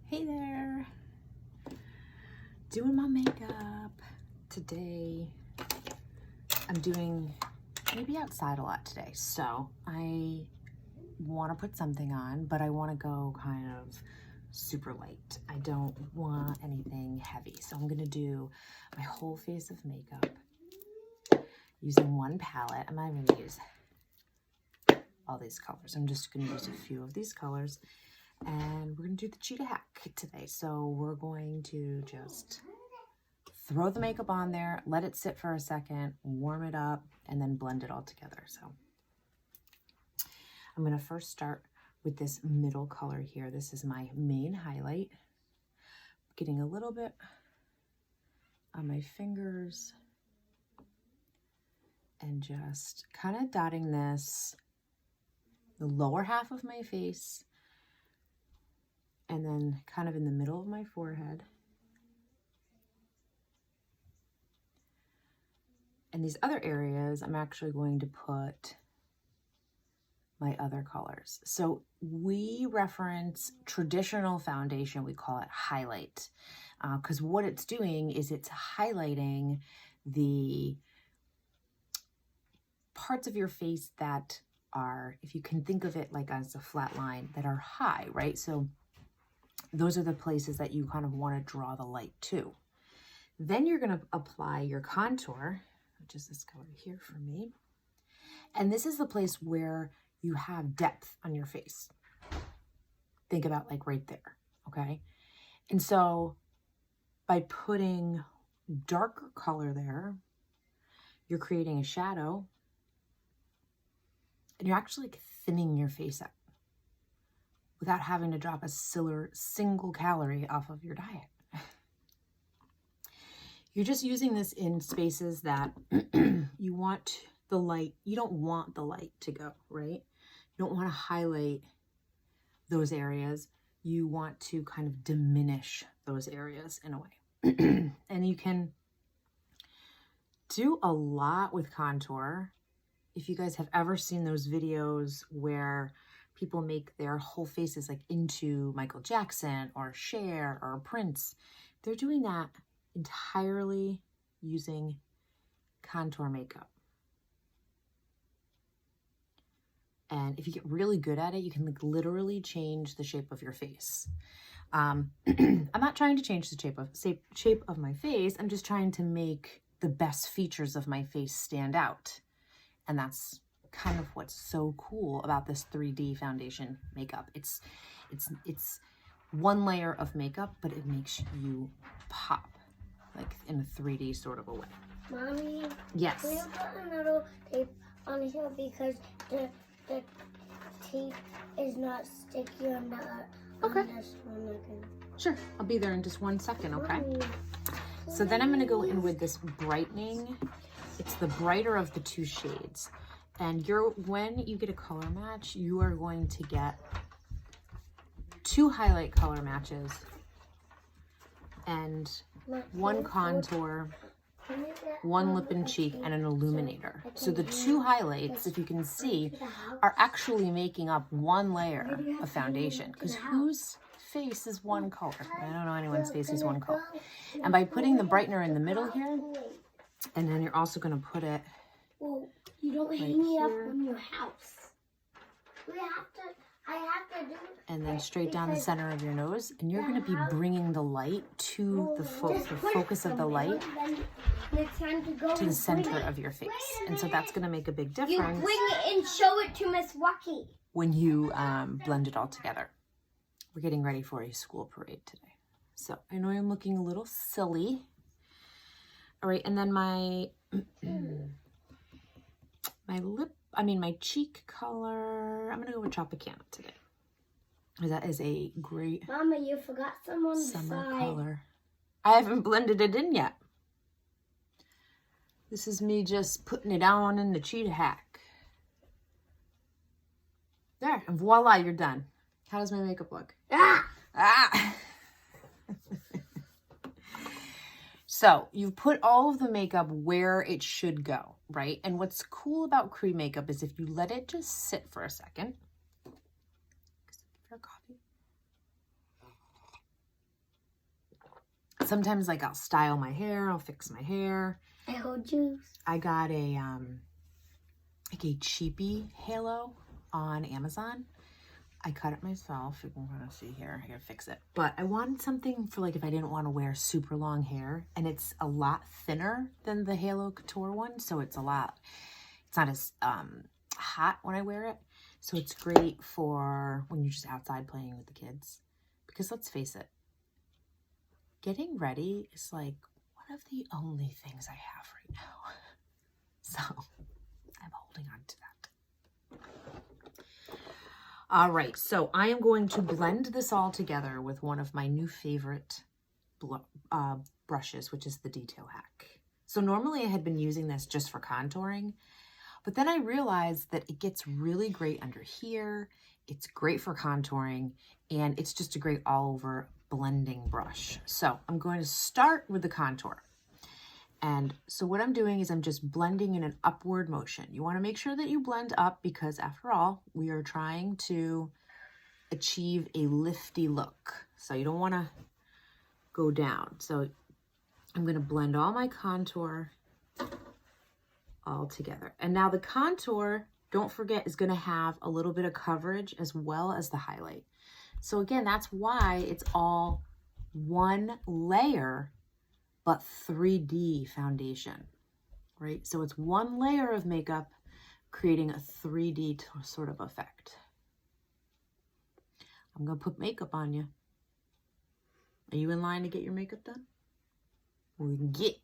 Hey there, doing my makeup today. I'm doing maybe outside a lot today, so I want to put something on, but I want to go kind of super light. I don't want anything heavy, so I'm gonna do my whole face of makeup using one palette. I'm not even gonna use all these colors. I'm just gonna use a few of these colors. And we're going to do the Cheetah HAC today. So we're going to just throw the makeup on there, let it sit for a second, warm it up, and then blend it all together. So I'm going to first start with this middle color here. This is my main highlight. Getting a little bit on my fingers and just kind of dotting this, the lower half of my face, and then kind of in the middle of my forehead. And these other areas, I'm actually going to put my other colors. So we reference traditional foundation, we call it highlight, because what it's doing is it's highlighting the parts of your face that are, if you can think of it like as a flat line, that are high, right? So those are the places that you kind of want to draw the light to. Then you're going to apply your contour, which is this color here for me. And this is the place where you have depth on your face. Think about like right there, okay? And so by putting darker color there, you're creating a shadow and you're actually thinning your face out without having to drop a single calorie off of your diet. You're just using this in spaces that you want the light, you don't want the light to go, right? You don't want to highlight those areas. You want to kind of diminish those areas in a way. And you can do a lot with contour. If you guys have ever seen those videos where people make their whole faces like into Michael Jackson or Cher or Prince, they're doing that entirely using contour makeup. And if you get really good at it, you can like literally change the shape of your face. I'm not trying to change the shape of my face. I'm just trying to make the best features of my face stand out. And that's kind of what's so cool about this 3D foundation makeup. It's one layer of makeup, but it makes you pop like in a 3D sort of a way. Mommy, yes. Can you put a little tape on here because the tape is not sticky on the okay. On this one again. Sure, I'll be there in just 1 second, okay? Mommy, so then I'm gonna go in with this brightening. It's the brighter of the two shades. And when you get a color match, you are going to get 2 highlight color matches and 1 contour, 1 lip and cheek, and an illuminator. So the 2 highlights, if you can see, are actually making up 1 layer of foundation, because whose face is one color? I don't know anyone's face is one color. And by putting the brightener in the middle here, and then you're also going to put it well, you don't right hang it up here. on your house. I have to do it. And then straight down the center of your nose, and you're going to be bringing the light to the focus of the light to the center of your face. And so that's going to make a big difference. You bring it and show it to Miss Wacky. When you blend it all together. We're getting ready for a school parade today. So I know I'm looking a little silly. All right, and then my my cheek color, I'm gonna go with Tropicana today. That is a great Mama, you forgot some on the summer side. color. I haven't blended it in yet. This is me just putting it on in the Cheetah HAC. There, and voila, you're done. How does my makeup look? Ah! So you've put all of the makeup where it should go, right? And what's cool about cream makeup is if you let it just sit for a second. sometimes like I'll style my hair, I'll fix my hair. I hold you. I got a like a cheapy halo on Amazon. I cut it myself. You can kind of see here. I gotta fix it. But I wanted something for like if I didn't want to wear super long hair, and it's a lot thinner than the Halo Couture one, so it's not as hot when I wear it. So it's great for when you're just outside playing with the kids. Because let's face it, getting ready is like one of the only things I have right now. So I'm holding on to that. All right, so I am going to blend this all together with one of my new favorite brushes, which is the Detail Hack. So normally I had been using this just for contouring, but then I realized that it gets really great under here. It's great for contouring, and it's just a great all-over blending brush. So I'm going to start with the contour. And so what I'm doing is I'm just blending in an upward motion. You want to make sure that you blend up because after all, we are trying to achieve a lifty look. So you don't want to go down. So I'm going to blend all my contour all together. And now the contour, don't forget, is going to have a little bit of coverage as well as the highlight. So again, that's why it's all one layer but 3D foundation, right? So it's one layer of makeup creating a 3D sort of effect. I'm gonna put makeup on you. Are you in line to get your makeup done? We can get.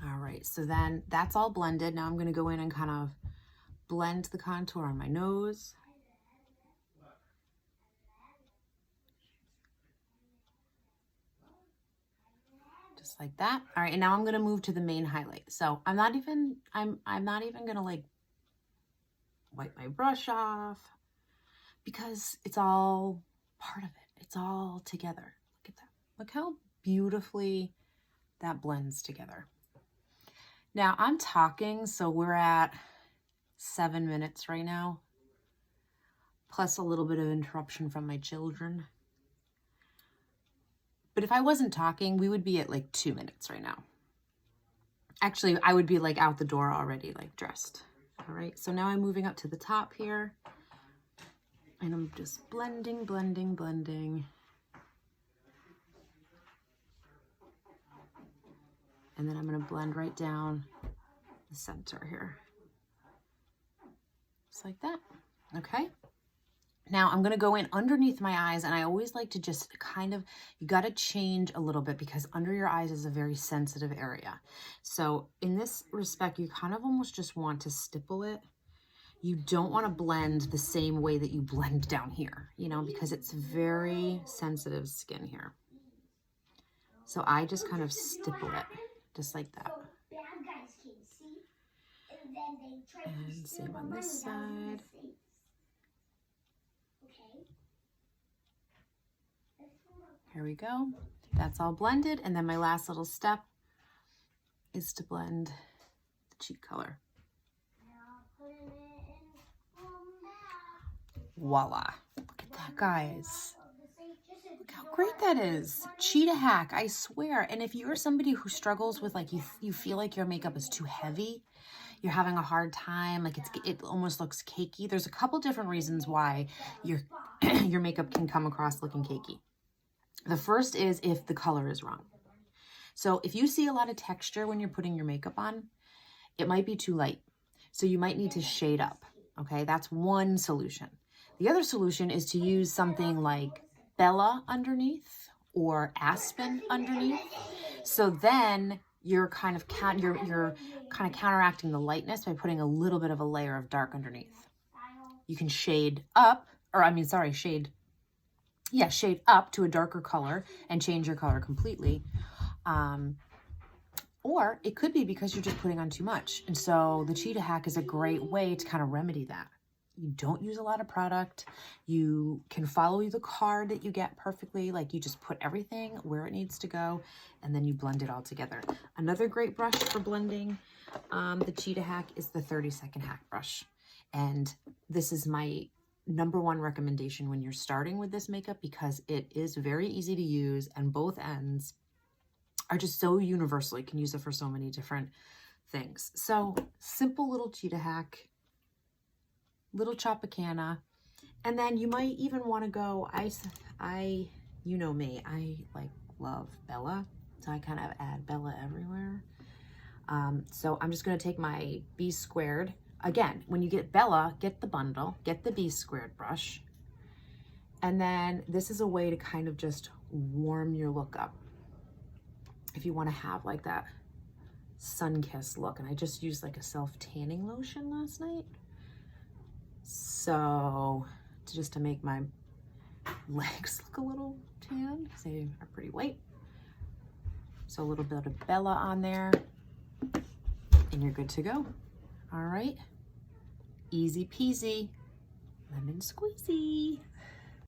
All right, so then that's all blended. Now I'm gonna go in and kind of blend the contour on my nose. Like that. All right, and now I'm gonna move to the main highlight. So I'm not even gonna like wipe my brush off because it's all part of it. It's all together. Look at that. Look how beautifully that blends together. Now I'm talking, so we're at 7 minutes right now, plus a little bit of interruption from my children. But if I wasn't talking, we would be at like 2 minutes right now. Actually, I would be like out the door already, like dressed. All right, so now I'm moving up to the top here. And I'm just blending, blending, blending. And then I'm gonna blend right down the center here. Just like that, okay? Now I'm gonna go in underneath my eyes, and I always like to just kind of, you gotta change a little bit because under your eyes is a very sensitive area. So in this respect, you kind of almost just want to stipple it. You don't wanna blend the same way that you blend down here, you know, because it's very sensitive skin here. So I just kind of stipple it, just like that. And same on this side. Here we go. That's all blended. And then my last little step is to blend the cheek color. Voila. Look at that, guys. Look how great that is. Cheetah Hack, I swear. And if you're somebody who struggles with like, you feel like your makeup is too heavy, you're having a hard time, like it almost looks cakey. There's a couple different reasons why your makeup can come across looking cakey. The first is if the color is wrong. So if you see a lot of texture when you're putting your makeup on, it might be too light. So you might need to shade up, okay? That's one solution. The other solution is to use something like Bella underneath or Aspen underneath. So then you're kind of counteracting the lightness by putting a little bit of a layer of dark underneath. You can shade up, shade up to a darker color and change your color completely. Or it could be because you're just putting on too much. And so the Cheetah Hack is a great way to kind of remedy that. You don't use a lot of product. You can follow the card that you get perfectly. Like you just put everything where it needs to go and then you blend it all together. Another great brush for blending the Cheetah Hack is the 30-second hack brush. And this is my #1 recommendation when you're starting with this makeup, because it is very easy to use and both ends are just so universal. You can use it for so many different things. So simple little Cheetah hack, little Tropicana. And then you might even want to go, you know me, I like love Bella. So I kind of add Bella everywhere. So I'm just going to take my B squared. Again, when you get Bella, get the bundle, get the B squared brush. And then this is a way to kind of just warm your look up. If you want to have like that sun-kissed look. And I just used like a self-tanning lotion last night. So just to make my legs look a little tan, because they are pretty white. So a little bit of Bella on there and you're good to go. All right, easy peasy, lemon squeezy.